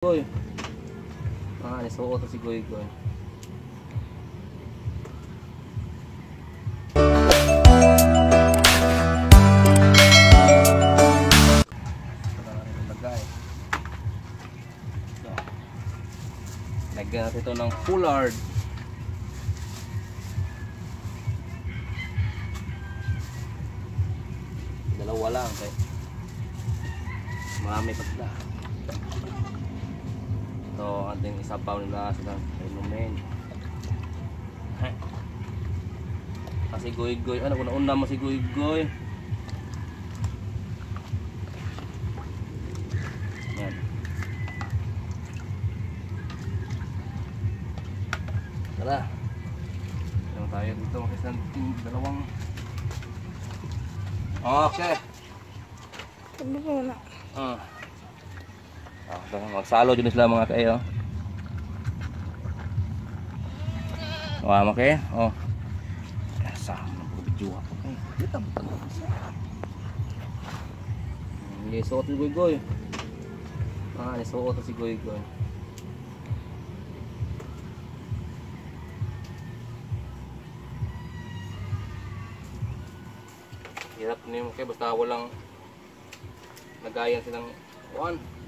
Goy. Nisuot si Goy Goy. Lagyan natin ito ng foulard. Dalawa lang kay marami pagda. Ito ating isapaw nila sa inumin. Kasi Goy Goy, ano una mo si Goy Goy. Yan. Tara. Ito tayo dito makisang dalawang. Okay. Sabi ko na. Magsalo dyan sila mga kayo. Okay. Sa video ako. Dito. Nisuot si Goy Goy. Nisuot si Goy Goy. Hirap niyo kayo basta walang nagayan silang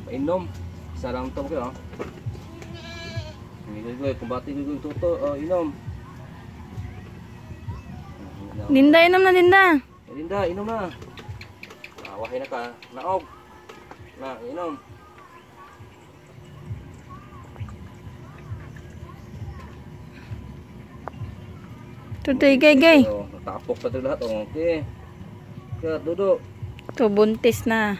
mainom. Isa lang ito kayo. Goy Goy, kumbati Goy Goy tuto, inom. Dinda, inom na Dinda. Dinda, inom na. Nawahay na ka, naog. Na, inom. Tutoy gay. Natapok pa ito lahat. Okay. Kaya, Dodo. Ito, buntis na.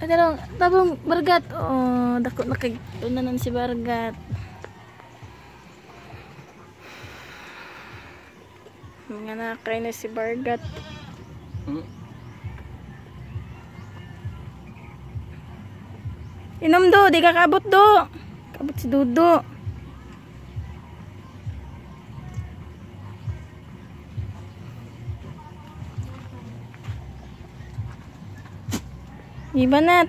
Ay, tabong Bargat. Dako nakagtunanan si Bargat. Mga nakay na si Bargat. Inom do, di ka kabot do. Kabot si Dodo. Ibanat.